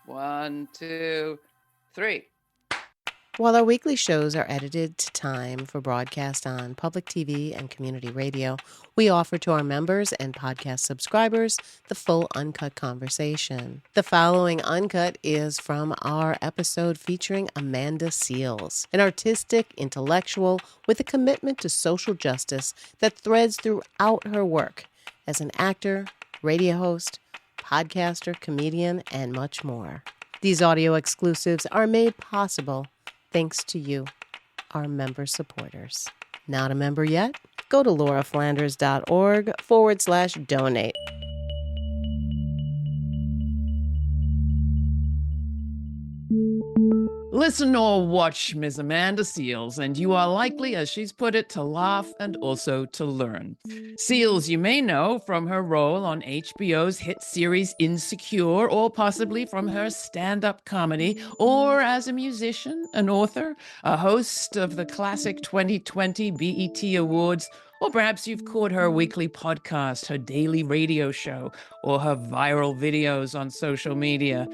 1, 2, 3. While our weekly shows are edited to time for broadcast on public TV and community radio, we offer to our members and podcast subscribers the full uncut conversation. The following uncut is from our episode featuring Amanda Seales, an artistic intellectual with a commitment to social justice that threads throughout her work as an actor, radio host, podcaster, comedian, and much more. These audio exclusives are made possible thanks to you, our member supporters. Not a member yet? Go to lauraflanders.org/donate. Listen or watch Ms. Amanda Seales, and you are likely, as she's put it, to laugh and also to learn. Seales, you may know from her role on HBO's hit series Insecure, or possibly from her stand-up comedy, or as a musician, an author, a host of the classic 2020 BET Awards, or perhaps you've caught her weekly podcast, her daily radio show, or her viral videos on social media.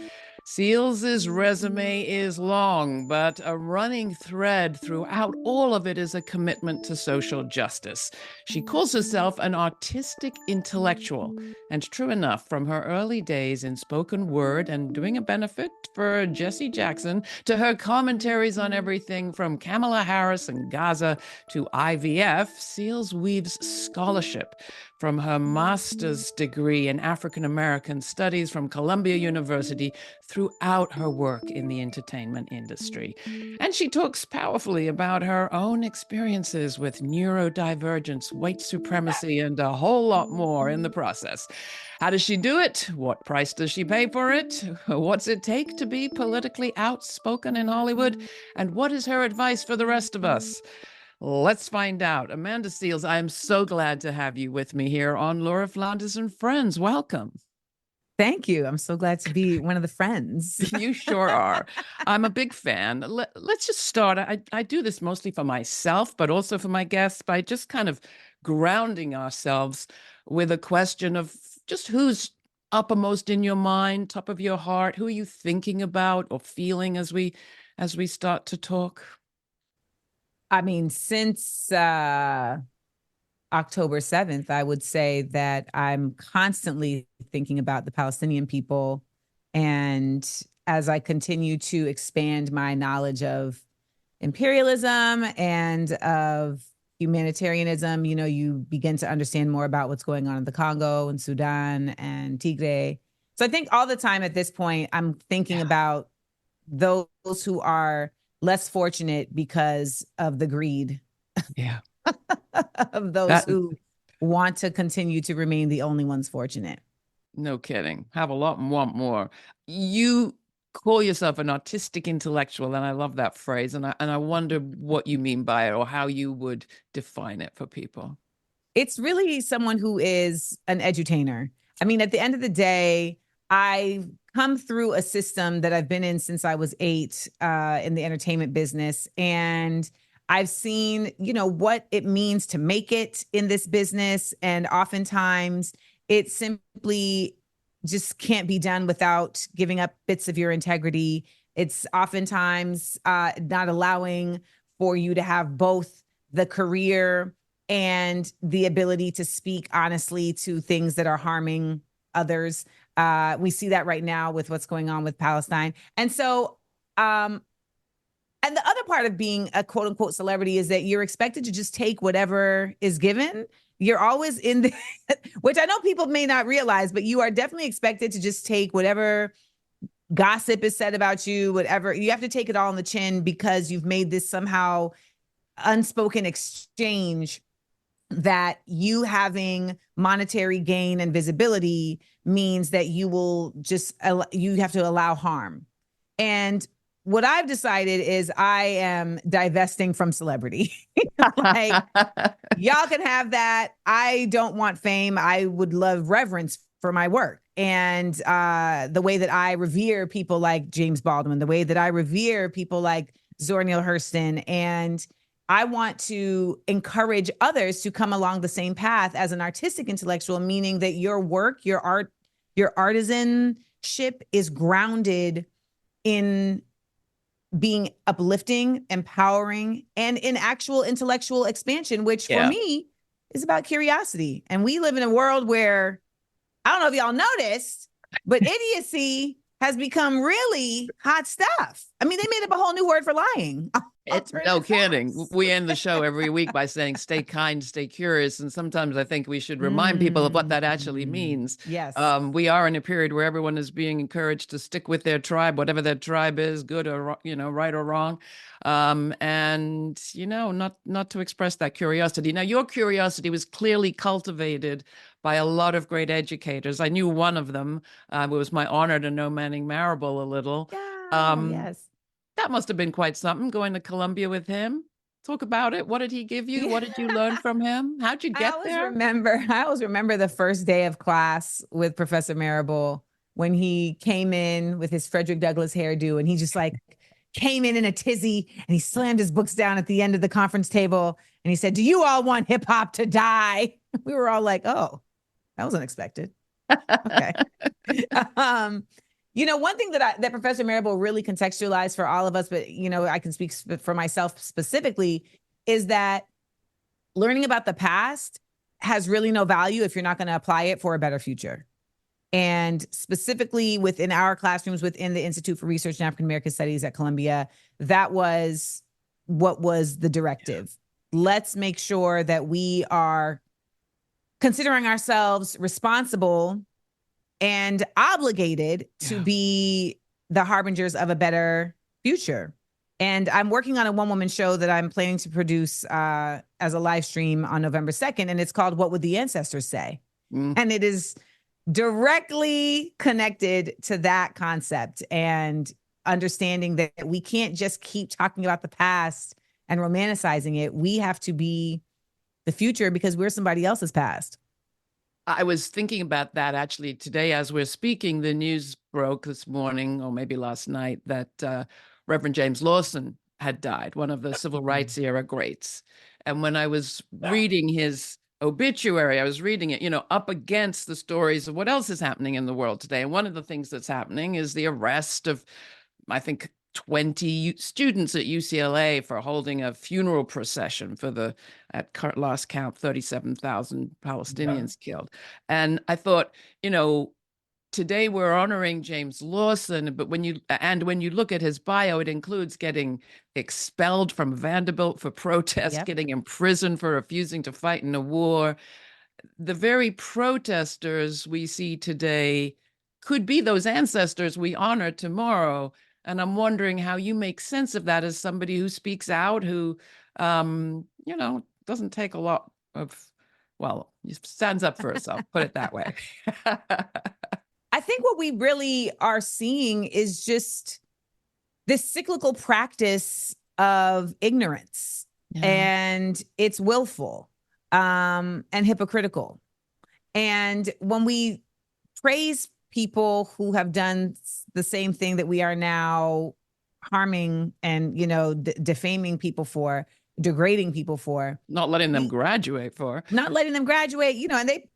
Seales' resume is long, but a running thread throughout all of it is a commitment to social justice. She calls herself an artistic intellectual, and true enough, from her early days in spoken word and doing a benefit for Jesse Jackson to her commentaries on everything from Kamala Harris and Gaza to IVF, Seales weaves scholarship from her master's degree in African American studies from Columbia University throughout her work in the entertainment industry. And she talks powerfully about her own experiences with neurodivergence, white supremacy, and a whole lot more in the process. How does she do it? What price does she pay for it? What's it take to be politically outspoken in Hollywood? And what is her advice for the rest of us? Let's find out. Amanda Seales, I am so glad to have you with me here on Laura Flanders and Friends. Welcome. Thank you. I'm so glad to be one of the friends. You sure are. I'm a big fan. Let's just start. I do this mostly for myself, but also for my guests by just kind of grounding ourselves with a question of just who's uppermost in your mind, top of your heart. Who are you thinking about or feeling as we start to talk? I mean, since October 7th, I would say that I'm constantly thinking about the Palestinian people. And as I continue to expand my knowledge of imperialism and of humanitarianism, you begin to understand more about what's going on in the Congo and Sudan and Tigray. So I think all the time at this point, I'm thinking about those who are less fortunate because of the greed of those who want to continue to remain the only ones fortunate. No kidding. Have a lot and want more. You call yourself an artistic intellectual, and I love that phrase. And I wonder what you mean by it or how you would define it for people. It's really someone who is an edutainer. I mean, at the end of the day, I've come through a system that I've been in since I was 8 in the entertainment business. And I've seen, what it means to make it in this business. And oftentimes it simply just can't be done without giving up bits of your integrity. It's oftentimes not allowing for you to have both the career and the ability to speak honestly to things that are harming others. We see that right now with what's going on with Palestine. And so, and the other part of being a quote unquote celebrity is that you're expected to just take whatever is given. You're always in the, which I know people may not realize, but you are definitely expected to just take whatever gossip is said about you, whatever. You have to take it all on the chin because you've made this somehow unspoken exchange that you having monetary gain and visibility means that you will just, you have to allow harm. And what I've decided is I am divesting from celebrity. Like, y'all can have that. I don't want fame. I would love reverence for my work. And the way that I revere people like James Baldwin, the way that I revere people like Zora Neale Hurston, and I want to encourage others to come along the same path as an artistic intellectual, meaning that your work, your art, your artisan ship is grounded in being uplifting, empowering, and in actual intellectual expansion, which for me is about curiosity. And we live in a world where, I don't know if y'all noticed, but idiocy has become really hot stuff. I mean, they made up a whole new word for lying. It's no kidding. We end the show every week by saying, stay kind, stay curious. And sometimes I think we should remind people of what that actually means. Yes. We are in a period where everyone is being encouraged to stick with their tribe, whatever their tribe is, good or, right or wrong. And, not to express that curiosity. Now, your curiosity was clearly cultivated by a lot of great educators. I knew one of them. It was my honor to know Manning Marable a little. Yes. That must have been quite something, going to Columbia with him. Talk about it. What did he give you? What did you learn from him? How'd you get there? I always remember the first day of class with Professor Marable when he came in with his Frederick Douglass hairdo, and he just came in a tizzy, and he slammed his books down at the end of the conference table, and he said, "Do you all want hip hop to die?" We were all like, "Oh, that was unexpected." Okay. One thing that Professor Marable really contextualized for all of us, but, I can speak for myself specifically, is that learning about the past has really no value if you're not going to apply it for a better future. And specifically within our classrooms, within the Institute for Research in African American Studies at Columbia, that was what was the directive. Let's make sure that we are considering ourselves responsible and obligated to be the harbingers of a better future. And I'm working on a one-woman show that I'm planning to produce as a live stream on November 2nd, and it's called What Would the Ancestors Say? And it is directly connected to that concept and understanding that we can't just keep talking about the past and romanticizing it. We have to be the future because we're somebody else's past. I was thinking about that actually today as we're speaking. The news broke this morning, or maybe last night, that Reverend James Lawson had died, one of the civil rights era greats. And when I was reading his obituary, I was reading it, up against the stories of what else is happening in the world today. And one of the things that's happening is the arrest of, I think, 20 students at UCLA for holding a funeral procession for at last count, 37,000 Palestinians killed. And I thought, today we're honoring James Lawson, but when you look at his bio, it includes getting expelled from Vanderbilt for protest, getting imprisoned for refusing to fight in a war. The very protesters we see today could be those ancestors we honor tomorrow. And I'm wondering how you make sense of that as somebody who speaks out, who, doesn't take a lot of, stands up for herself, put it that way. I think what we really are seeing is just this cyclical practice of ignorance, and it's willful and hypocritical. And when we praise people who have done the same thing that we are now harming and, defaming people for, degrading people for. Not letting them graduate, and they,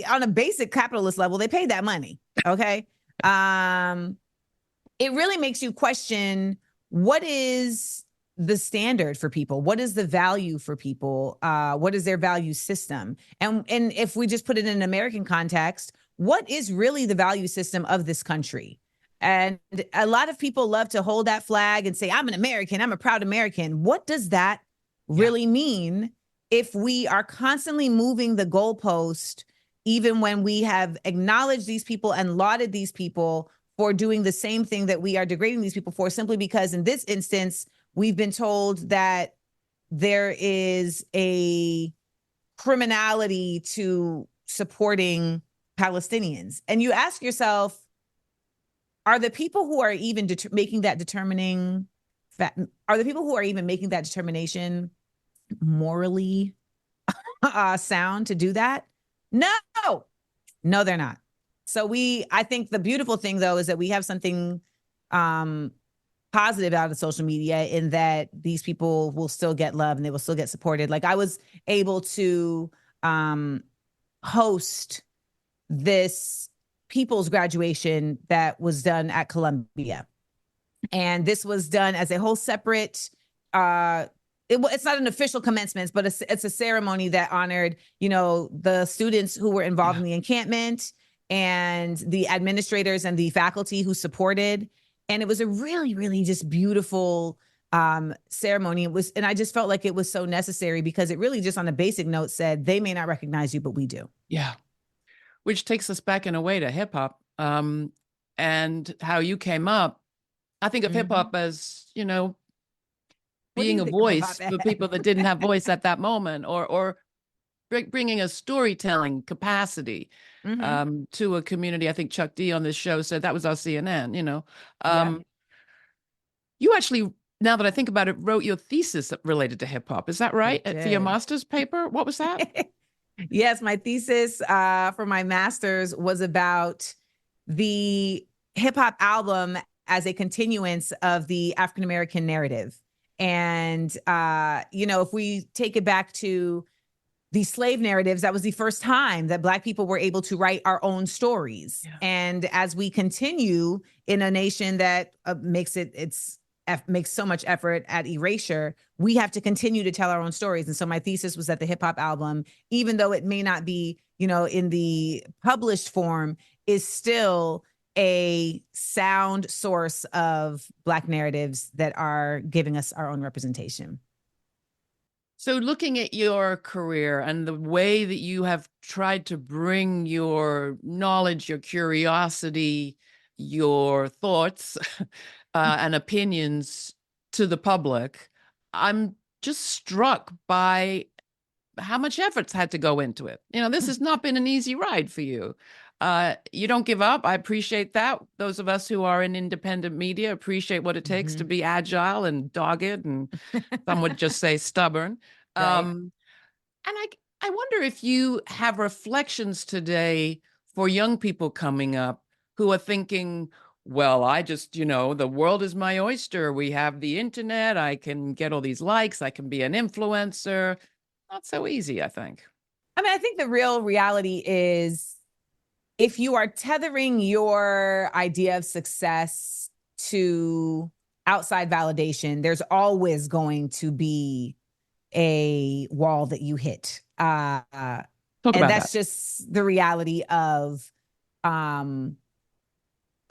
on a basic capitalist level, they pay that money. Okay. It really makes you question, what is the standard for people? What is the value for people? What is their value system? And if we just put it in an American context, what is really the value system of this country? And a lot of people love to hold that flag and say, I'm an American, I'm a proud American. What does that really mean if we are constantly moving the goalpost, even when we have acknowledged these people and lauded these people for doing the same thing that we are degrading these people for, simply because in this instance, we've been told that there is a criminality to supporting Palestinians. And you ask yourself, are the people who are even making that determination morally sound to do that? No, they're not. So I think the beautiful thing, though, is that we have something positive out of social media, in that these people will still get love and they will still get supported. Like, I was able to host this people's graduation that was done at Columbia. And this was done as a whole separate, it's not an official commencement, but it's a ceremony that honored, the students who were involved in the encampment and the administrators and the faculty who supported. And it was a really, really just beautiful ceremony. And I just felt like it was so necessary because it really just on a basic note said, they may not recognize you, but we do. Yeah. Which takes us back in a way to hip hop and how you came up. I think of hip hop as, being a voice for people that didn't have voice at that moment, or bringing a storytelling capacity to a community. I think Chuck D on this show said that was our CNN, You actually, now that I think about it, wrote your thesis related to hip hop. Is that right? For your master's paper? What was that? Yes, my thesis for my master's was about the hip hop album as a continuance of the African-American narrative. And, if we take it back to the slave narratives, that was the first time that Black people were able to write our own stories. Yeah. And as we continue in a nation that makes so much effort at erasure, we have to continue to tell our own stories. And so my thesis was that the hip hop album, even though it may not be, in the published form, is still a sound source of Black narratives that are giving us our own representation. So looking at your career and the way that you have tried to bring your knowledge, your curiosity, your thoughts and opinions to the public, I'm just struck by how much effort's had to go into it. This has not been an easy ride for you. You don't give up. I appreciate that. Those of us who are in independent media appreciate what it takes to be agile and dogged, and some would just say stubborn. Right. And I wonder if you have reflections today for young people coming up who are thinking, well, I just, the world is my oyster. We have the internet. I can get all these likes. I can be an influencer. Not so easy, I think. I think the real reality is, if you are tethering your idea of success to outside validation, there's always going to be a wall that you hit. And that's just the reality of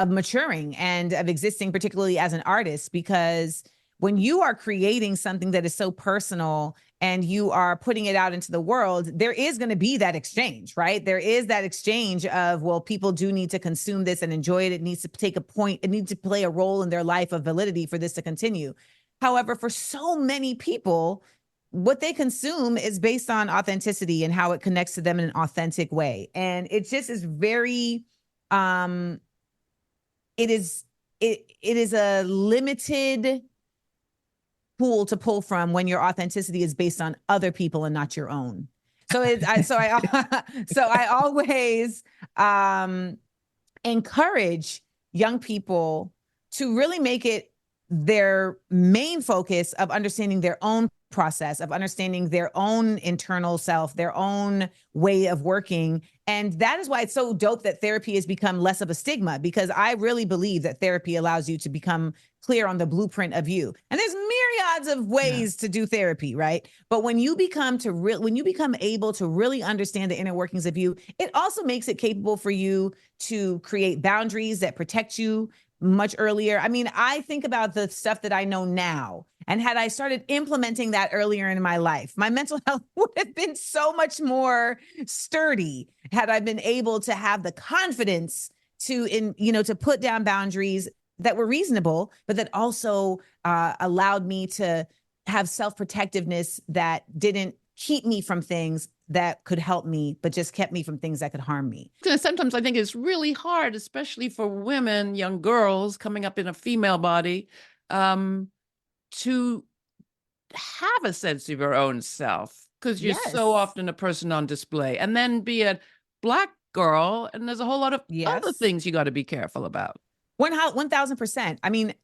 maturing and of existing, particularly as an artist, because when you are creating something that is so personal and you are putting it out into the world, there is going to be that exchange, right? There is that exchange of, well, people do need to consume this and enjoy it. It needs to take a point. It needs to play a role in their life of validity for this to continue. However, for so many people, what they consume is based on authenticity and how it connects to them in an authentic way. And it just is very, it is a limited pool to pull from when your authenticity is based on other people and not your own. So I always encourage young people to really make it their main focus of understanding their own process, of understanding their own internal self, their own way of working. And that is why it's so dope that therapy has become less of a stigma, because I really believe that therapy allows you to become clear on the blueprint of you. And there's myriads of ways to do therapy, right? But when you become able to really understand the inner workings of you, it also makes it capable for you to create boundaries that protect you much earlier. I think about the stuff that I know now, and had I started implementing that earlier in my life, my mental health would have been so much more sturdy had I been able to have the confidence to put down boundaries that were reasonable, but that also allowed me to have self-protectiveness that didn't keep me from things that could help me, but just kept me from things that could harm me. Sometimes I think it's really hard, especially for women, young girls coming up in a female body, to have a sense of your own self, because you're so often a person on display, and then be a Black girl, and there's a whole lot of other things you got to be careful about. 1,000%.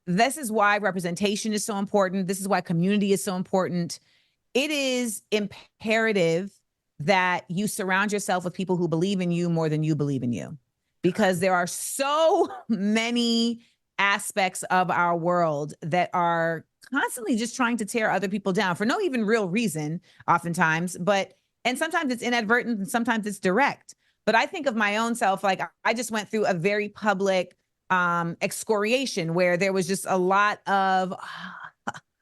This is why representation is so important. This is why community is so important. It is imperative that you surround yourself with people who believe in you more than you believe in you. because there are so many aspects of our world that are constantly just trying to tear other people down for no even real reason, oftentimes, and sometimes it's inadvertent and sometimes it's direct. But I think of my own self, like I just went through a very public excoriation where there was just a lot of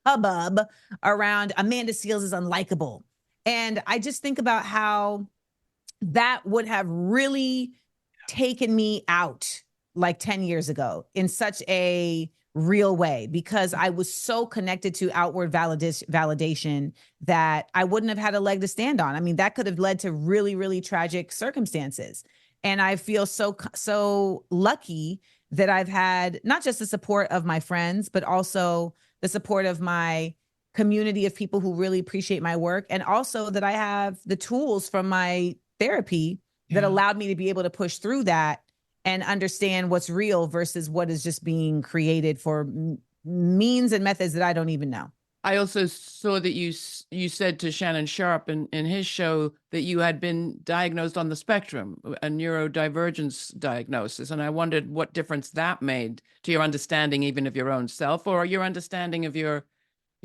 hubbub around Amanda Seales is unlikable. And I just think about how that would have really taken me out like 10 years ago in such a real way, because I was so connected to outward validation that I wouldn't have had a leg to stand on. I mean, that could have led to really, really tragic circumstances. And I feel so lucky that I've had not just the support of my friends, but also the support of my community of people who really appreciate my work. And also that I have the tools from my therapy that allowed me to be able to push through that and understand what's real versus what is just being created for means and methods that I don't even know. I also saw that you said to Shannon Sharp in his show that you had been diagnosed on the spectrum, a neurodivergence diagnosis. And I wondered what difference that made to your understanding even of your own self or your understanding of your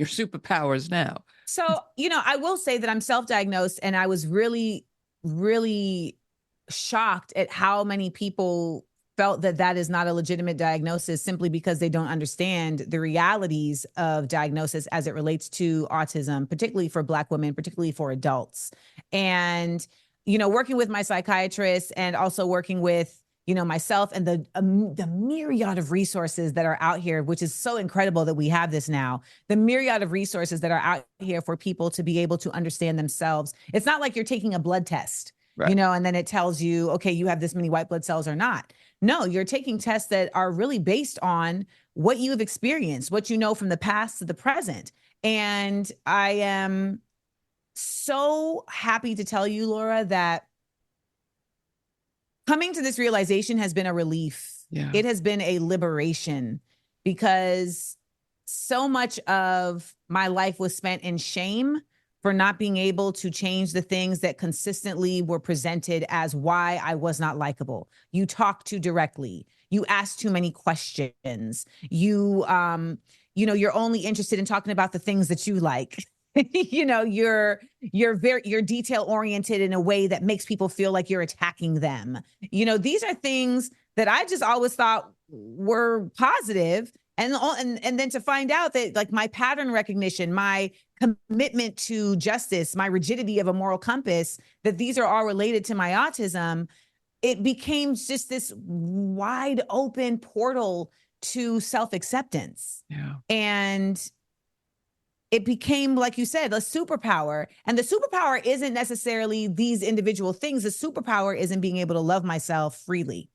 superpowers now. So, I will say that I'm self-diagnosed, and I was really, really shocked at how many people felt that is not a legitimate diagnosis simply because they don't understand the realities of diagnosis as it relates to autism, particularly for Black women, particularly for adults. And, working with my psychiatrist and also working with, myself and the myriad of resources that are out here, which is so incredible that we have this now, the myriad of resources that are out here for people to be able to understand themselves. It's not like you're taking a blood test. Right. And then it tells you, okay, you have this many white blood cells or not. No, you're taking tests that are really based on what you have experienced, what you know from the past to the present. And I am so happy to tell you, Laura, that coming to this realization has been a relief. Yeah. It has been a liberation, because so much of my life was spent in shame for not being able to change the things that consistently were presented as why I was not likable. You talk too directly. You ask too many questions. You're only interested in talking about the things that you like. You're detail oriented in a way that makes people feel like you're attacking them. These are things that I just always thought were positive. And then to find out that, like, my pattern recognition, my commitment to justice, my rigidity of a moral compass, that these are all related to my autism, it became just this wide open portal to self-acceptance. Yeah. And it became, like you said, a superpower. And the superpower isn't necessarily these individual things. The superpower isn't being able to love myself freely.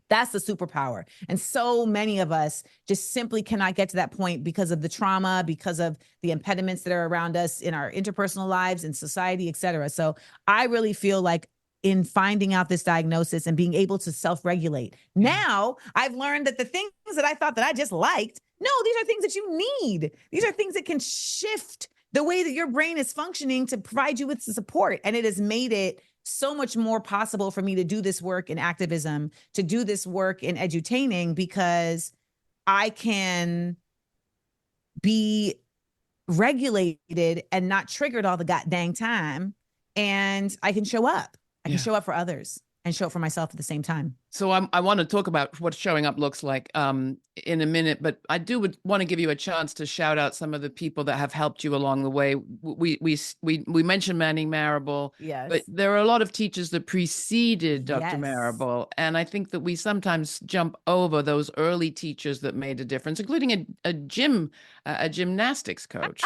That's the superpower. And so many of us just simply cannot get to that point because of the trauma, because of the impediments that are around us in our interpersonal lives, in society, et cetera. So I really feel like in finding out this diagnosis and being able to self-regulate, now I've learned that the things that I thought that I just liked, no, these are things that you need. These are things that can shift the way that your brain is functioning to provide you with support. And it has made it so much more possible for me to do this work in activism, to do this work in edutaining, because I can be regulated and not triggered all the goddamn time. And I can show up. I can show up for others and show up for myself at the same time. So I want to talk about what showing up looks like in a minute, but I would want to give you a chance to shout out some of the people that have helped you along the way. We mentioned Manning Marable, yes, but there are a lot of teachers that preceded Dr. Marable, and I think that we sometimes jump over those early teachers that made a difference, including a gymnastics coach.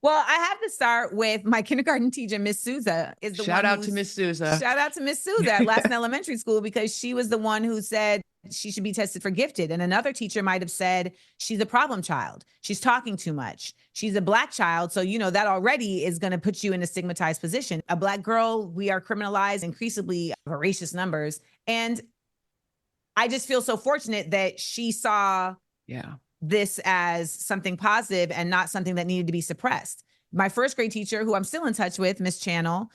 Well, I have to start with my kindergarten teacher, Miss Souza. Shout out to Miss Souza. Shout out to Miss Souza at Lassen Elementary School, because she was the one who said she should be tested for gifted. And another teacher might have said, she's a problem child. She's talking too much. She's a Black child. So, that already is going to put you in a stigmatized position. A Black girl, we are criminalized increasingly voracious numbers. And I just feel so fortunate that she saw this as something positive and not something that needed to be suppressed. My first grade teacher, who I'm still in touch with, Miss Channel,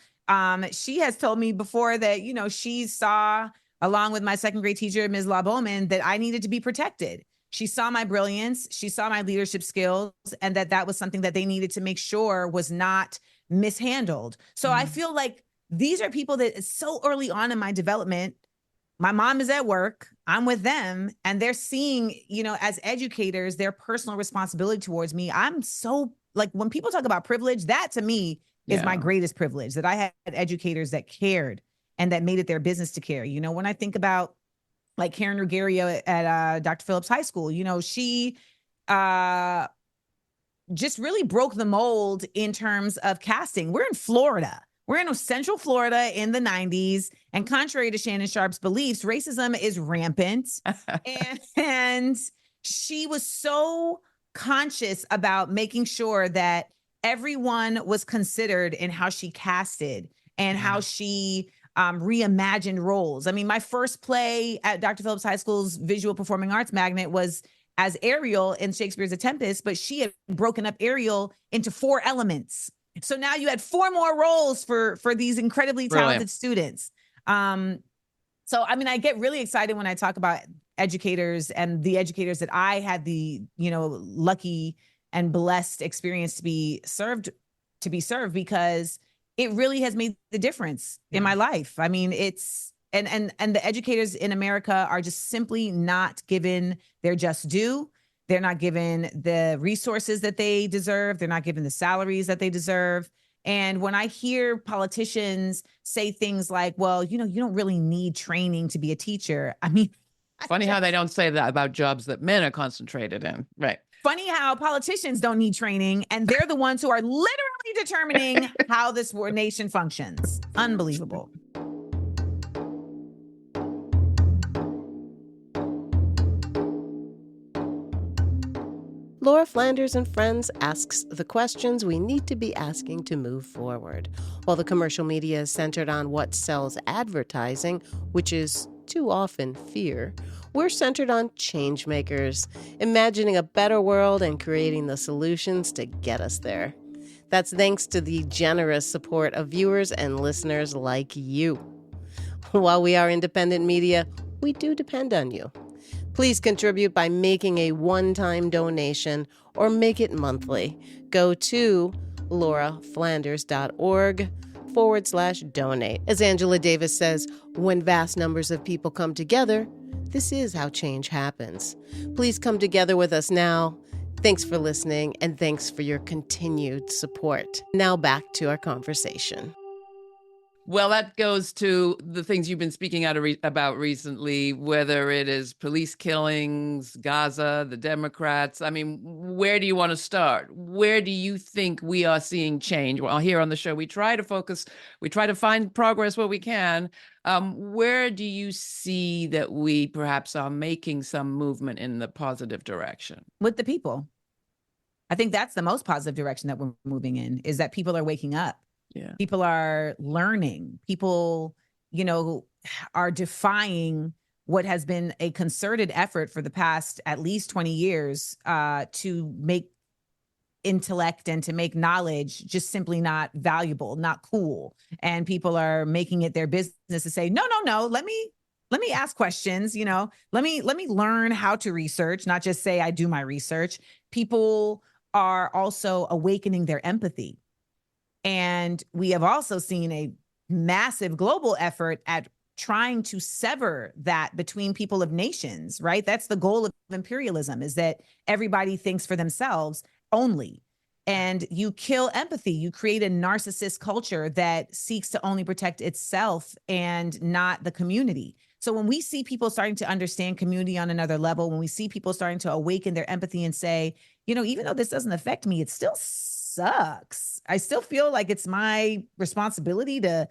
she has told me before that, she saw along with my second grade teacher, Ms. La Bowman, that I needed to be protected. She saw my brilliance, she saw my leadership skills, and that was something that they needed to make sure was not mishandled. So I feel like these are people that so early on in my development, my mom is at work, I'm with them, and they're seeing, as educators, their personal responsibility towards me. I'm so, like, when people talk about privilege, that to me is my greatest privilege, that I had educators that cared and that made it their business to care. When I think about like Karen Ruggiero at Dr. Phillips High School, she just really broke the mold in terms of casting. We're in Florida. We're in Central Florida in the 90s. And contrary to Shannon Sharp's beliefs, racism is rampant. and she was so conscious about making sure that everyone was considered in how she casted and how she reimagined roles. I mean, my first play at Dr. Phillips High School's visual performing arts magnet was as Ariel in Shakespeare's A Tempest, but she had broken up Ariel into 4 elements. So now you had 4 more roles for these incredibly talented students. So, I mean, I get really excited when I talk about educators and the educators that I had the, lucky and blessed experience to be served, because it really has made the difference in my life. I mean, it's, and the educators in America are just simply not given their just due. They're not given the resources that they deserve. They're not given the salaries that they deserve. And when I hear politicians say things like, well, you don't really need training to be a teacher. I mean, funny how they don't say that about jobs that men are concentrated in. Right. Funny how politicians don't need training, and they're the ones who are literally determining how this nation functions. Unbelievable. Laura Flanders and Friends asks the questions we need to be asking to move forward. While the commercial media is centered on what sells advertising, which is too often fear, we're centered on change makers, imagining a better world and creating the solutions to get us there. That's thanks to the generous support of viewers and listeners like you. While we are independent media, we do depend on you. Please contribute by making a one-time donation or make it monthly. Go to lauraflanders.org/donate. As Angela Davis says, when vast numbers of people come together, this is how change happens. Please come together with us now. Thanks for listening, and thanks for your continued support. Now back to our conversation. Well, that goes to the things you've been speaking about recently, whether it is police killings, Gaza, the Democrats. I mean, where do you want to start? Where do you think we are seeing change? Well, here on the show, we try to find progress where we can. Where do you see that we perhaps are making some movement in the positive direction? With the people. I think that's the most positive direction that we're moving in, is that people are waking up. Yeah. People are learning. People, are defying what has been a concerted effort for the past at least 20 years to make intellect and to make knowledge just simply not valuable, not cool. And people are making it their business to say, no, let me ask questions, let me learn how to research, not just say I do my research. People are also awakening their empathy. And we have also seen a massive global effort at trying to sever that between people of nations, right? That's the goal of imperialism, is that everybody thinks for themselves only. And you kill empathy. You create a narcissist culture that seeks to only protect itself and not the community. So when we see people starting to understand community on another level, when we see people starting to awaken their empathy and say, even though this doesn't affect me, it still sucks. I still feel like it's my responsibility to,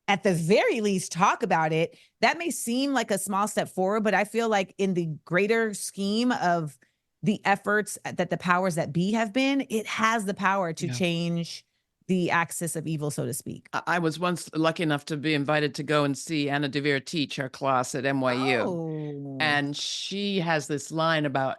at the very least, talk about it. That may seem like a small step forward, but I feel like in the greater scheme of the efforts that the powers that be have been, it has the power to change the axis of evil, so to speak. I was once lucky enough to be invited to go and see Anna DeVere teach her class at NYU. Oh. And she has this line about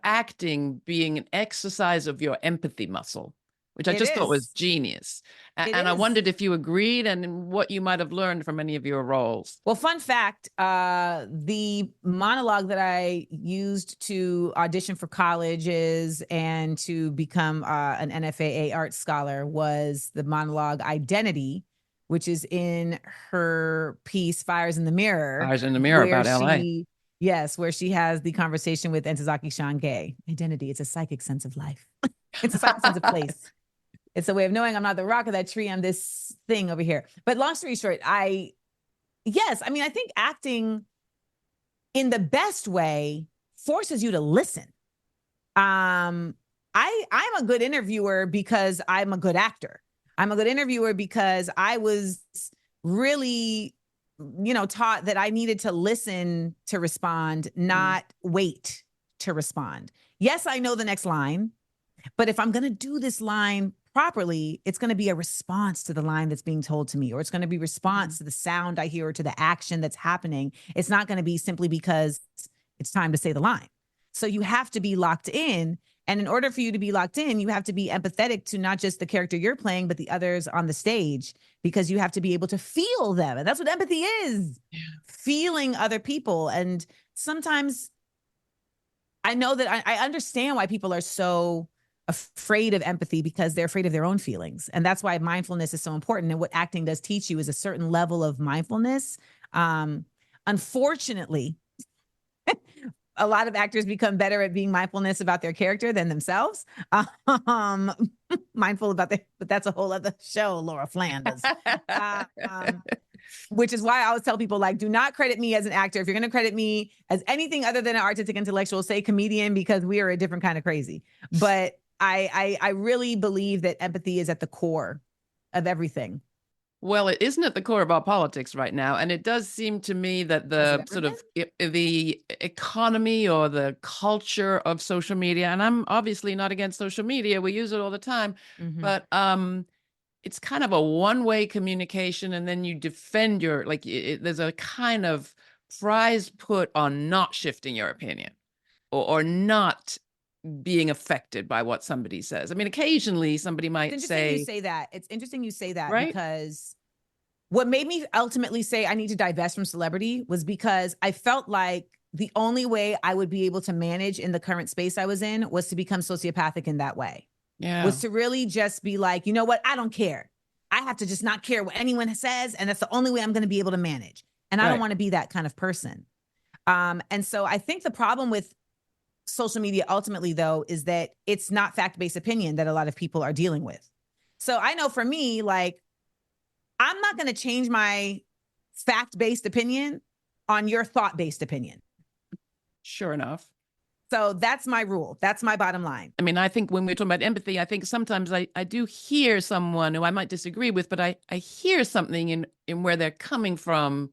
acting being an exercise of your empathy muscle. which I It just thought was is. genius. It And I is. wondered if you agreed and what you might have learned from any of your roles. Well, fun fact, the monologue that I used to audition for colleges and to become an NFAA art scholar was the monologue Identity, which is in her piece Fires in the Mirror. Fires in the Mirror about LA. Yes, where she has the conversation with Ntozake Shange. Identity, it's a psychic sense of life. It's a psychic sense of place. It's a way of knowing I'm not the rock of that tree. I'm this thing over here. But long story short, yes, I mean, I think acting in the best way forces you to listen. I'm a good interviewer because I'm a good actor. I'm a good interviewer because I was really, taught that I needed to listen to respond, not wait to respond. Yes, I know the next line, but if I'm going to do this line properly, it's going to be a response to the line that's being told to me, or it's going to be response to the sound I hear or to the action that's happening. It's not going to be simply because it's time to say the line. So you have to be locked in. And in order for you to be locked in, you have to be empathetic to not just the character you're playing, but the others on the stage, because you have to be able to feel them. And that's what empathy is, feeling other people. And sometimes I know that I understand why people are so afraid of empathy, because they're afraid of their own feelings. And that's why mindfulness is so important. And what acting does teach you is a certain level of mindfulness. Unfortunately, a lot of actors become better at being mindfulness about their character than themselves. Mindful about but that's a whole other show, Laura Flanders. Which is why I always tell people, like, do not credit me as an actor. If you're going to credit me as anything other than an artistic intellectual, say comedian, because we are a different kind of crazy. But I really believe that empathy is at the core of everything. Well, it isn't at the core of our politics right now. And it does seem to me that the sort of the economy or the culture of social media, and I'm obviously not against social media, we use it all the time, but it's kind of a one-way communication, and then you defend your, like, there's a kind of prize put on not shifting your opinion or not being affected by what somebody says. I mean, occasionally somebody might say... It's interesting you say that, right? Because what made me ultimately say I need to divest from celebrity was because I felt like the only way I would be able to manage in the current space I was in was to become sociopathic in that way. Yeah. Was to really just be like, you know what? I don't care. I have to just not care what anyone says. And that's the only way I'm going to be able to manage. And I don't want to be that kind of person. And so I think the problem with social media ultimately, though, is that it's not fact-based opinion that a lot of people are dealing with. So I know for me, like, I'm not going to change my fact-based opinion on your thought-based opinion. Sure enough. So that's my rule. That's my bottom line. I mean, I think when we're talking about empathy, I think sometimes I do hear someone who I might disagree with, but I hear something in where they're coming from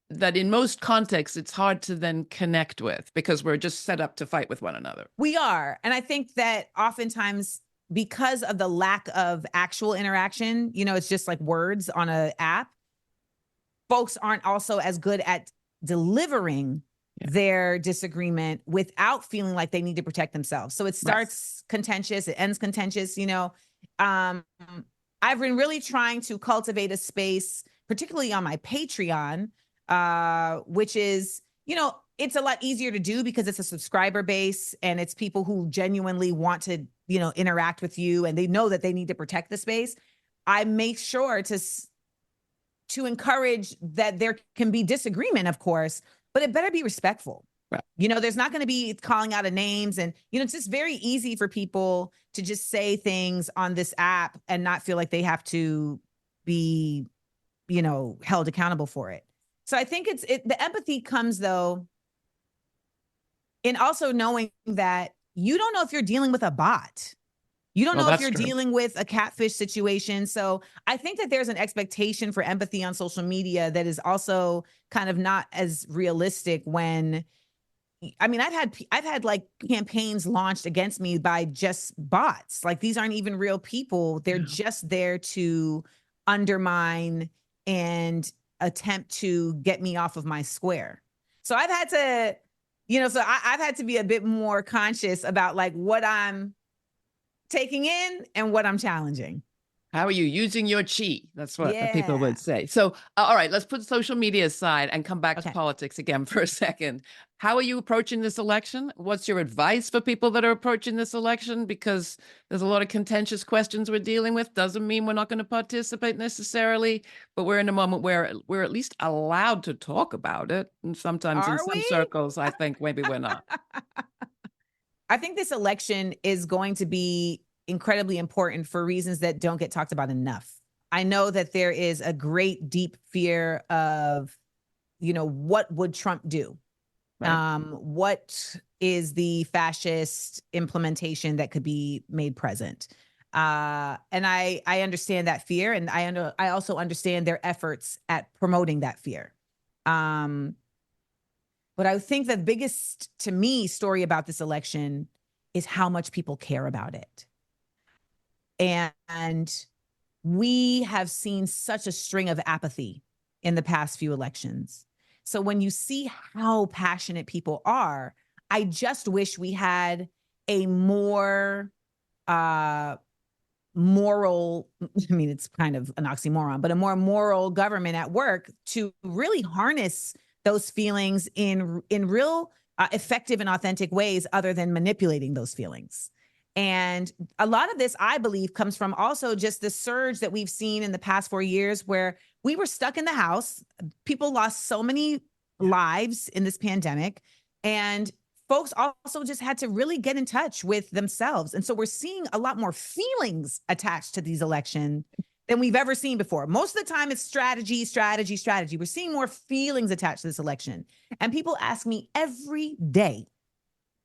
that in most contexts, it's hard to then connect with because we're just set up to fight with one another. We are. And I think that oftentimes because of the lack of actual interaction, it's just like words on an app, folks aren't also as good at delivering their disagreement without feeling like they need to protect themselves. So it starts contentious, it ends contentious. I've been really trying to cultivate a space, particularly on my Patreon, which is, it's a lot easier to do because it's a subscriber base and it's people who genuinely want to, interact with you and they know that they need to protect the space. I make sure to encourage that there can be disagreement, of course, but it better be respectful. Right. There's not going to be calling out of names. And, it's just very easy for people to just say things on this app and not feel like they have to be, held accountable for it. So I think the empathy comes, though, in also knowing that you don't know if you're dealing with a bot. You don't know if you're dealing with a catfish situation. So I think that there's an expectation for empathy on social media that is also kind of not as realistic when, I mean, I've had like campaigns launched against me by just bots. Like, these aren't even real people. They're just there to undermine and attempt to get me off of my square. So I've had to, I've had to be a bit more conscious about like what I'm taking in and what I'm challenging. How are you using your chi? That's what people Yeah. would say. So, all right, let's put social media aside and come back to Okay. politics again for a second. How are you approaching this election? What's your advice for people that are approaching this election? Because there's a lot of contentious questions we're dealing with. Doesn't mean we're not going to participate necessarily, but we're in a moment where we're at least allowed to talk about it. And sometimes in Are some we? circles, I think maybe we're not. I think this election is going to be incredibly important for reasons that don't get talked about enough. I know that there is a great deep fear of, what would Trump do? Right. What is the fascist implementation that could be made present? And I understand that fear, and I also understand their efforts at promoting that fear. But I think the biggest, to me, story about this election is how much people care about it. And we have seen such a string of apathy in the past few elections. So when you see how passionate people are, I just wish we had a more moral, I mean, it's kind of an oxymoron, but a more moral government at work to really harness those feelings in real effective and authentic ways other than manipulating those feelings. And a lot of this, I believe, comes from also just the surge that we've seen in the past 4 years where we were stuck in the house. People lost so many lives in this pandemic, and folks also just had to really get in touch with themselves. And so we're seeing a lot more feelings attached to these elections than we've ever seen before. Most of the time it's strategy. We're seeing more feelings attached to this election. And people ask me every day,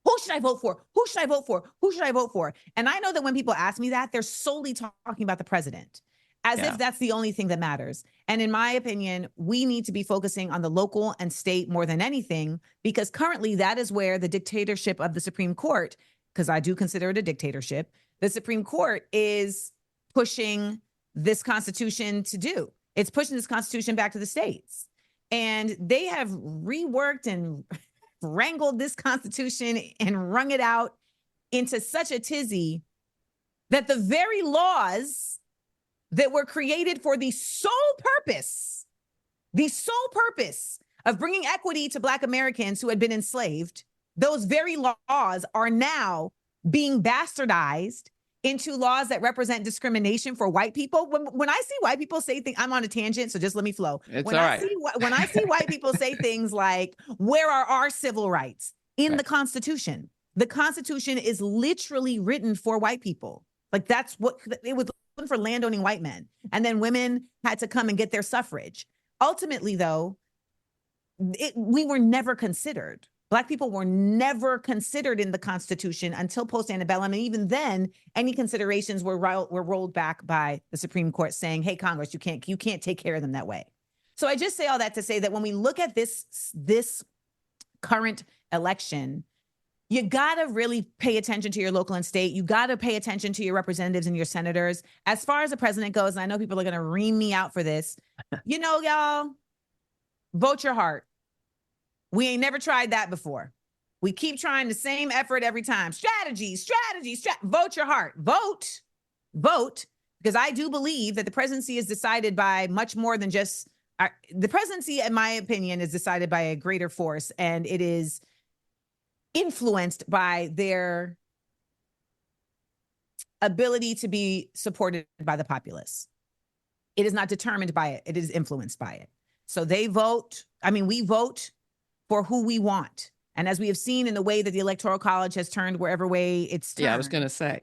who should I vote for? Who should I vote for? Who should I vote for? And I know that when people ask me that, they're solely talking about the president, as if that's the only thing that matters. And in my opinion, we need to be focusing on the local and state more than anything, because currently that is where the dictatorship of the Supreme Court, because I do consider it a dictatorship, the Supreme Court is pushing this Constitution to do. It's pushing this Constitution back to the states. And they have reworked and wrangled this Constitution and wrung it out into such a tizzy that the very laws that were created for the sole purpose of bringing equity to Black Americans who had been enslaved, those very laws are now being bastardized into laws that represent discrimination for white people. When I see white people say things, I'm on a tangent, so just let me flow. When I see white people say things like, where are our civil rights in the Constitution? The Constitution is literally written for white people. Like that's what it was written for, landowning white men. And then women had to come and get their suffrage. Ultimately, though, we were never considered. Black people were never considered in the Constitution until post-antebellum. And even then, any considerations were rolled back by the Supreme Court saying, hey, Congress, you can't take care of them that way. So I just say all that to say that when we look at this current election, you got to really pay attention to your local and state. You got to pay attention to your representatives and your senators. As far as the president goes, and I know people are going to ream me out for this, y'all, vote your heart. We ain't never tried that before. We keep trying the same effort every time. Strategy. Vote your heart. Vote, because I do believe that the presidency is decided by much more than just the presidency, in my opinion, is decided by a greater force, and it is influenced by their ability to be supported by the populace. It is not determined by it. It is influenced by it. So they vote. We vote for who we want. And as we have seen in the way that the Electoral College has turned wherever way it's turned. Yeah, I was going to say.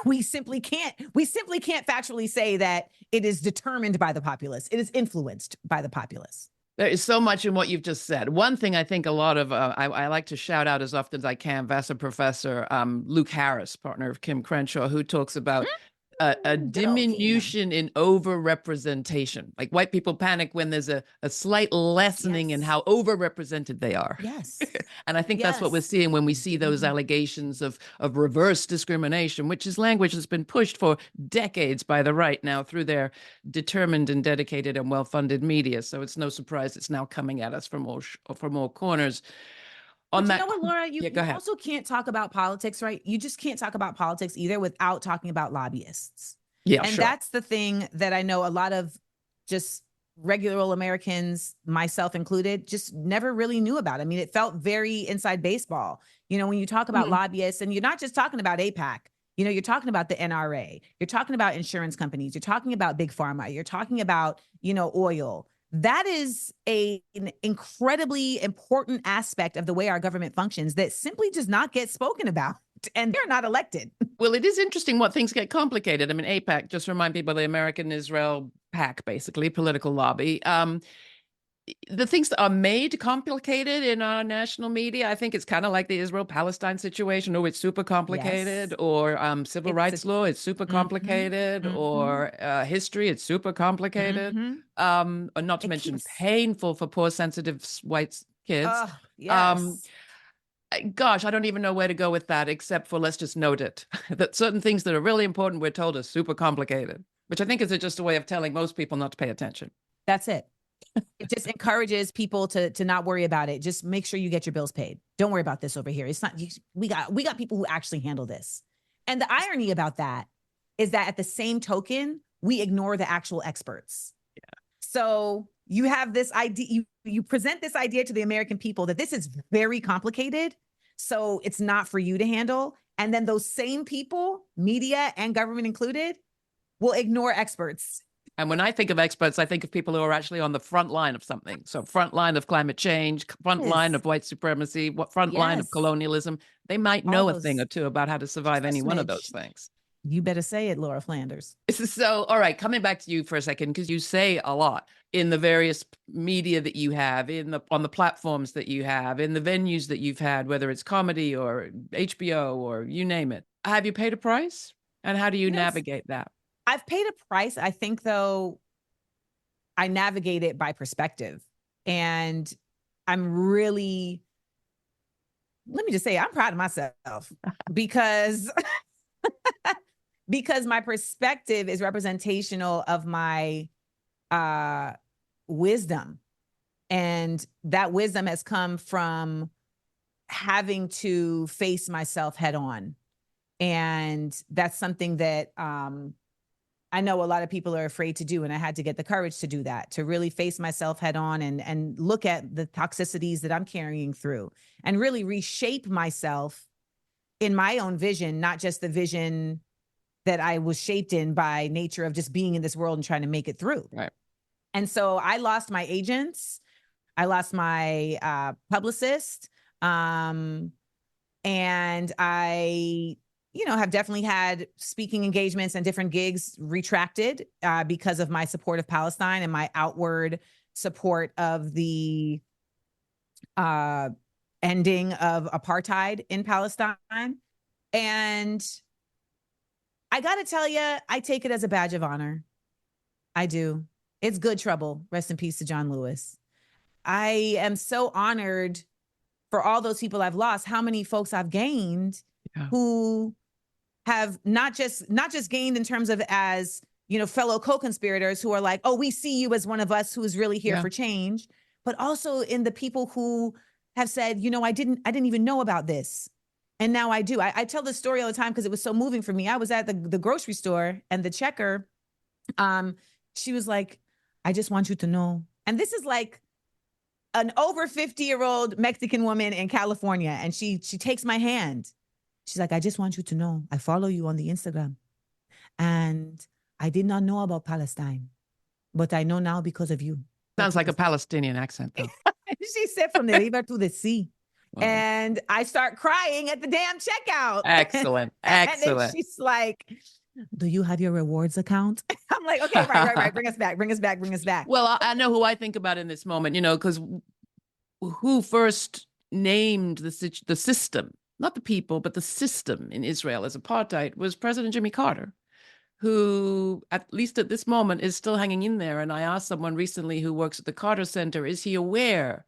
We simply can't factually say that it is determined by the populace. It is influenced by the populace. There is so much in what you've just said. One thing I think a lot of, I like to shout out as often as I can, Vassar Professor Luke Harris, partner of Kim Crenshaw, who talks about a diminution in overrepresentation. Like white people panic when there's a slight lessening in how overrepresented they are. Yes. And I think that's what we're seeing when we see those allegations of reverse discrimination, which is language that's been pushed for decades by the right now through their determined and dedicated and well-funded media. So it's no surprise it's now coming at us from all corners. On But that, you know what, Laura? You, yeah, go you ahead. also can't talk about politics, right? You just can't talk about politics either without talking about lobbyists. Yeah, And sure. that's the thing that I know a lot of just regular old Americans, myself included, just never really knew about. I mean, it felt very inside baseball. You know, when you talk about lobbyists, and you're not just talking about AIPAC, you know, you're talking about the NRA, you're talking about insurance companies, you're talking about big pharma, you're talking about, you know, oil. That is an incredibly important aspect of the way our government functions that simply does not get spoken about, and they're not elected. Well, it is interesting what things get complicated. I mean, AIPAC, just remind people, the American Israel PAC, basically, political lobby. The things that are made complicated in our national media, I think it's kind of like the Israel-Palestine situation. Oh, it's super complicated. Yes. Or civil rights law, it's super complicated. Or history, it's super complicated. Or not to mention painful for poor, sensitive white kids. Yes. Gosh, I don't even know where to go with that, except for let's just note it, that certain things that are really important, we're told, are super complicated, which I think is just a way of telling most people not to pay attention. That's it. It just encourages people to not worry about it. Just make sure you get your bills paid. Don't worry about this over here. It's not, we got people who actually handle this. And the irony about that is that at the same token, we ignore the actual experts. Yeah. So you have this idea, you present this idea to the American people that this is very complicated, so it's not for you to handle. And then those same people, media and government included, will ignore experts. And when I think of experts, I think of people who are actually on the front line of something. So front line of climate change, front line of white supremacy, front line of colonialism. They might know a thing or two about how to survive any one of those things. You better say it, Laura Flanders. So, all right, coming back to you for a second, because you say a lot in the various media that you have, on the platforms that you have, in the venues that you've had, whether it's comedy or HBO or you name it. Have you paid a price? And how do you navigate that? I've paid a price. I think, though, I navigate it by perspective. And I'm really, let me just say, I'm proud of myself because, because my perspective is representational of my wisdom. And that wisdom has come from having to face myself head on. And that's something that I know a lot of people are afraid to do. And I had to get the courage to do that, to really face myself head on and look at the toxicities that I'm carrying through and really reshape myself in my own vision, not just the vision that I was shaped in by nature of just being in this world and trying to make it through. Right. And so I lost my agents. I lost my publicist. And I have definitely had speaking engagements and different gigs retracted because of my support of Palestine and my outward support of the ending of apartheid in Palestine. And I got to tell you, I take it as a badge of honor. I do. It's good trouble. Rest in peace to John Lewis. I am so honored for all those people I've lost, how many folks I've gained who have not just gained in terms of as, fellow co-conspirators who are like, oh, we see you as one of us who's really here for change, but also in the people who have said, I didn't even know about this. And now I do. I tell this story all the time because it was so moving for me. I was at the grocery store and the checker, she was like, I just want you to know. And this is like an over 50-year-old Mexican woman in California. And she takes my hand. She's like, I just want you to know, I follow you on the Instagram. And I did not know about Palestine, but I know now because of you. Sounds like a Palestinian accent, though. She said from the river to the sea. Wow. And I start crying at the damn checkout. Excellent. Excellent. And then she's like, do you have your rewards account? I'm like, okay, right. Bring us back. Well, I know who I think about in this moment, because who first named the system, not the people, but the system in Israel as apartheid was President Jimmy Carter, who, at least at this moment, is still hanging in there. And I asked someone recently who works at the Carter Center, is he aware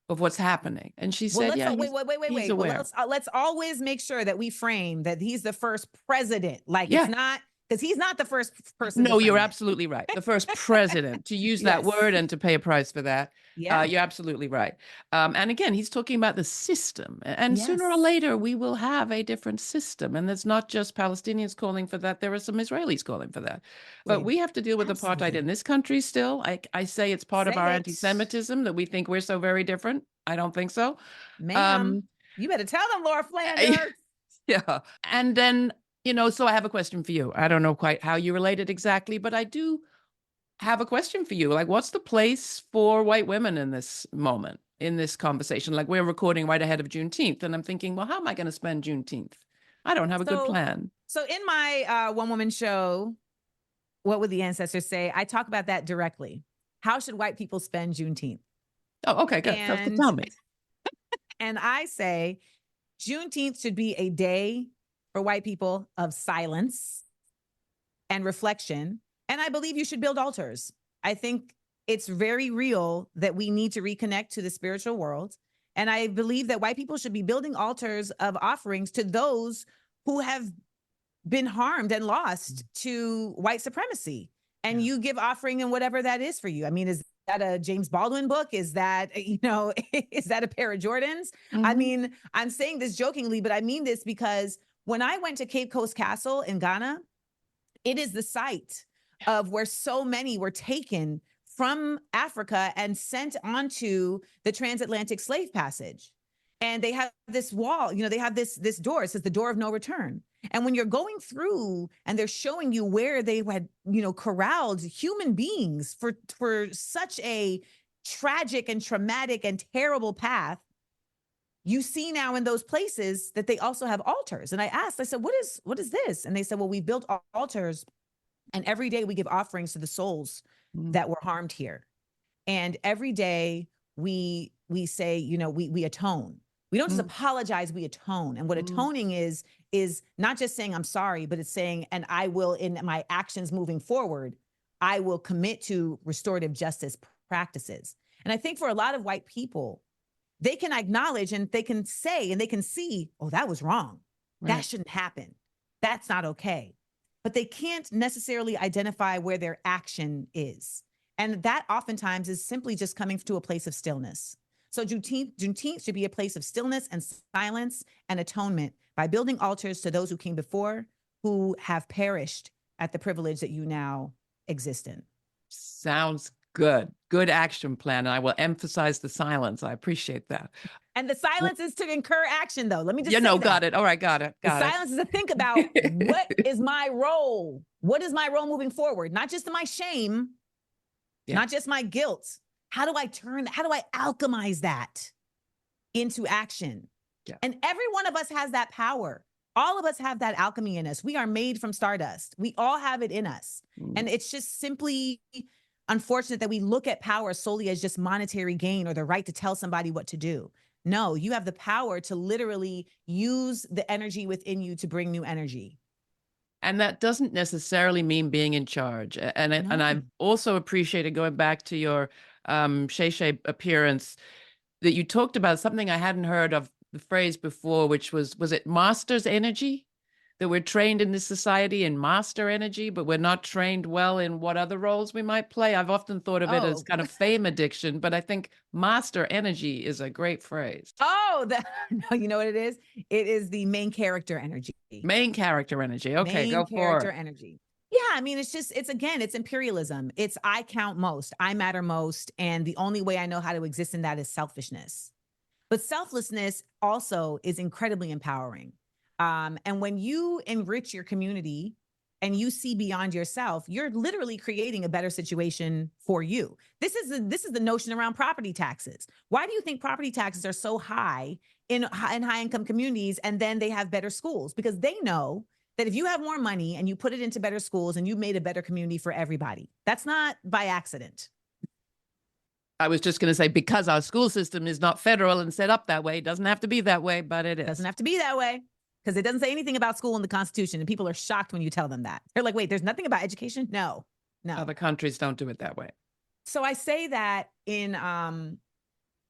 of what's happening? And she said, wait. He's aware. Well, let's always make sure that we frame that he's the first president. Like, it's not because he's not the first person. No, you're absolutely right. The first president to use that word and to pay a price for that. Yeah, you're absolutely right. And again, he's talking about the system. And sooner or later, we will have a different system. And there's not just Palestinians calling for that. There are some Israelis calling for that. But we have to deal with apartheid in this country still. I say it's part of our anti-Semitism that we think we're so very different. I don't think so. Ma'am, you better tell them, Laura Flanders. Yeah. And then, so I have a question for you. I don't know quite how you relate it exactly, but I do have a question for you. Like, what's the place for white women in this moment, in this conversation? Like, we're recording right ahead of Juneteenth, and I'm thinking, well, how am I going to spend Juneteenth? I don't have a good plan. So in my one-woman show, What Would the Ancestors Say? I talk about that directly. How should white people spend Juneteenth? Oh, okay, good. So tell me. And I say Juneteenth should be a day for white people of silence and reflection. And I believe you should build altars. I think it's very real that we need to reconnect to the spiritual world. And I believe that white people should be building altars of offerings to those who have been harmed and lost to white supremacy. And you give offering and whatever that is for you. I mean, is that a James Baldwin book? Is that, is that a pair of Jordans? Mm-hmm. I mean, I'm saying this jokingly, but I mean this because when I went to Cape Coast Castle in Ghana, it is the site of where so many were taken from Africa and sent onto the transatlantic slave passage. And they have this wall, they have this door. It says the door of no return. And when you're going through and they're showing you where they had, corralled human beings for such a tragic and traumatic and terrible path, you see now in those places that they also have altars. And I said, what is this? And they said, well, we built altars and every day we give offerings to the souls that were harmed here. And every day we say, we atone. We don't just apologize, we atone. And what atoning is not just saying I'm sorry, but it's saying, and I will, in my actions moving forward, I will commit to restorative justice practices. And I think for a lot of white people, they can acknowledge and they can say and they can see, oh, that was wrong. Right. That shouldn't happen. That's not okay. But they can't necessarily identify where their action is. And that oftentimes is simply just coming to a place of stillness. So Juneteenth should be a place of stillness and silence and atonement by building altars to those who came before, who have perished at the privilege that you now exist in. Sounds good. Good action plan. And I will emphasize the silence. I appreciate that. And the silence is to incur action, though. Let me just say that. Got it. All right, got it. Silence is to think about what is my role? What is my role moving forward? Not just my shame, not just my guilt. How do I alchemize that into action? Yeah. And every one of us has that power. All of us have that alchemy in us. We are made from stardust. We all have it in us. And it's just simply unfortunate that we look at power solely as just monetary gain or the right to tell somebody what to do. No, you have the power to literally use the energy within you to bring new energy. And that doesn't necessarily mean being in charge. And I've also appreciated, going back to your Shay appearance, that you talked about something I hadn't heard of the phrase before, which was it master's energy? That we're trained in this society in master energy, but we're not trained well in what other roles we might play. I've often thought of it as kind of fame addiction, but I think master energy is a great phrase. No, you know what it is? It is the main character energy. Main character energy. Okay, go for it. Main character energy. Yeah, I mean, it's imperialism. It's I count most, I matter most. And the only way I know how to exist in that is selfishness. But selflessness also is incredibly empowering. And when you enrich your community and you see beyond yourself, you're literally creating a better situation for you. This is the notion around property taxes. Why do you think property taxes are so high in high income communities and then they have better schools? Because they know that if you have more money and you put it into better schools and you made a better community for everybody, that's not by accident. I was just going to say, because our school system is not federal and set up that way, it doesn't have to be that way, but it is. It doesn't have to be that way. Because it doesn't say anything about school in the Constitution, and people are shocked when you tell them that. They're like, wait, there's nothing about education? No. Other countries don't do it that way. So I say that in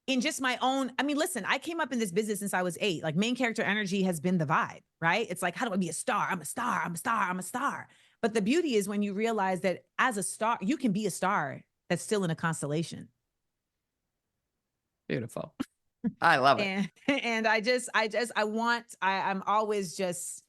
just my own, I mean, listen, I came up in this business since I was 8. Like, main character energy has been the vibe, right? It's like, how do I be a star? I'm a star. But the beauty is when you realize that as a star, you can be a star that's still in a constellation. Beautiful. I love it. And I'm always just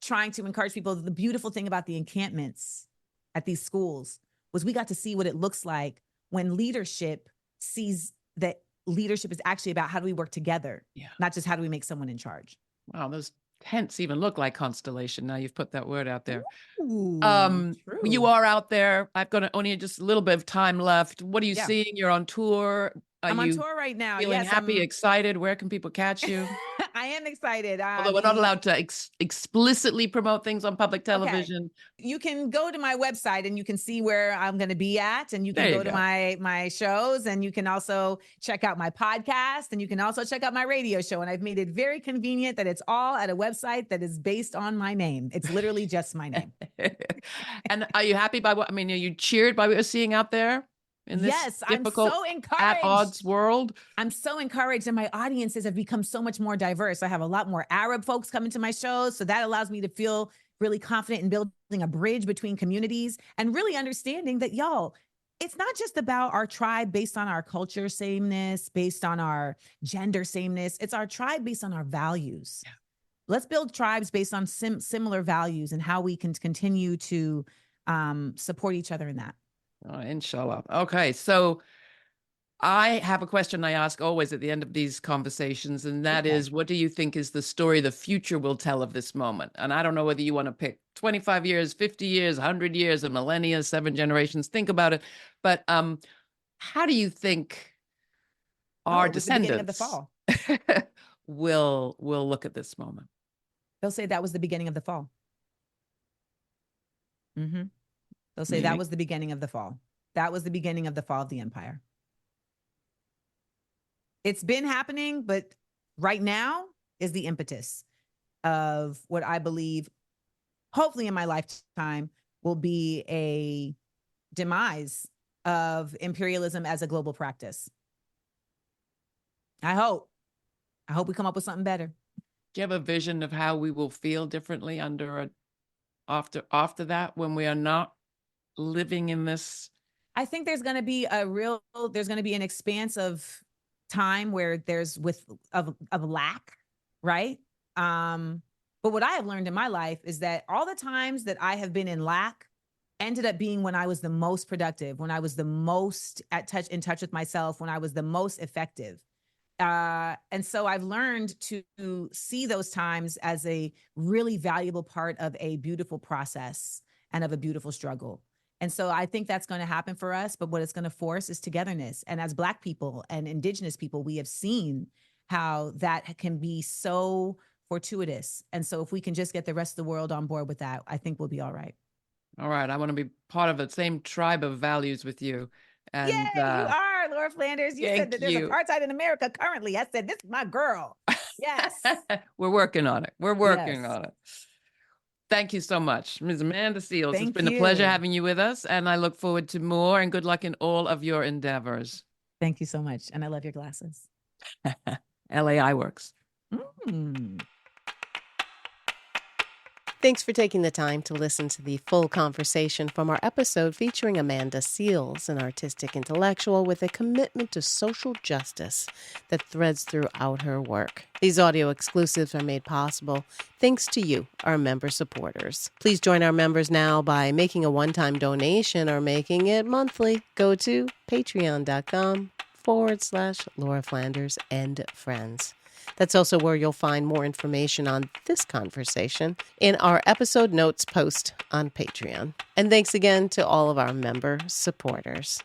trying to encourage people. The beautiful thing about the encampments at these schools was we got to see what it looks like when leadership sees that leadership is actually about how do we work together, not just how do we make someone in charge. Wow, those tents even look like constellation. Now you've put that word out there. Ooh, you are out there. I've got only just a little bit of time left. What are you seeing? You're on tour. I'm on tour right now. Feeling happy, excited? Where can people catch you? I am excited. Although we're not allowed to explicitly promote things on public television. Okay. You can go to my website and you can see where I'm going to be at, and you can go to my shows, and you can also check out my podcast, and you can also check out my radio show. And I've made it very convenient that it's all at a website that is based on my name. It's literally just my name. And are you happy by are you cheered by what you're seeing out there? In this difficult, I'm so encouraged. At odds world. I'm so encouraged, and my audiences have become so much more diverse. I have a lot more Arab folks coming to my shows, so that allows me to feel really confident in building a bridge between communities and really understanding that, y'all, it's not just about our tribe based on our culture sameness, based on our gender sameness. It's our tribe based on our values. Yeah. Let's build tribes based on similar values and how we can continue to support each other in that. Oh, inshallah. Okay, so I have a question I ask always at the end of these conversations, and that is, what do you think is the story the future will tell of this moment? And I don't know whether you want to pick 25 years, 50 years, 100 years, a millennia, 7 generations. Think about it. But how do you think our descendants of the fall. will look at this moment? They'll say that was the beginning of the fall. Mm-hmm. They'll say that was the beginning of the fall. That was the beginning of the fall of the empire. It's been happening, but right now is the impetus of what I believe, hopefully in my lifetime, will be a demise of imperialism as a global practice. I hope we come up with something better. Do you have a vision of how we will feel differently after that, when we are not living in this? I think there's going to be an expanse of time where there's of lack, right? But what I have learned in my life is that all the times that I have been in lack ended up being when I was the most productive, when I was the most in touch with myself, when I was the most effective. And so I've learned to see those times as a really valuable part of a beautiful process and of a beautiful struggle. And so I think that's going to happen for us. But what it's going to force is togetherness. And as Black people and Indigenous people, we have seen how that can be so fortuitous. And so if we can just get the rest of the world on board with that, I think we'll be all right. All right. I want to be part of the same tribe of values with you. And you are, Laura Flanders. You said that there's apartheid in America currently. I said, this is my girl. Yes. We're working on it. On it. Thank you so much, Ms. Amanda Seales. It's been a pleasure having you with us, and I look forward to more, and good luck in all of your endeavors. Thank you so much. And I love your glasses. LAI works. Thanks for taking the time to listen to the full conversation from our episode featuring Amanda Seales, an artistic intellectual with a commitment to social justice that threads throughout her work. These audio exclusives are made possible thanks to you, our member supporters. Please join our members now by making a one-time donation or making it monthly. Go to patreon.com/Laura Flanders and Friends. That's also where you'll find more information on this conversation in our episode notes post on Patreon. And thanks again to all of our member supporters.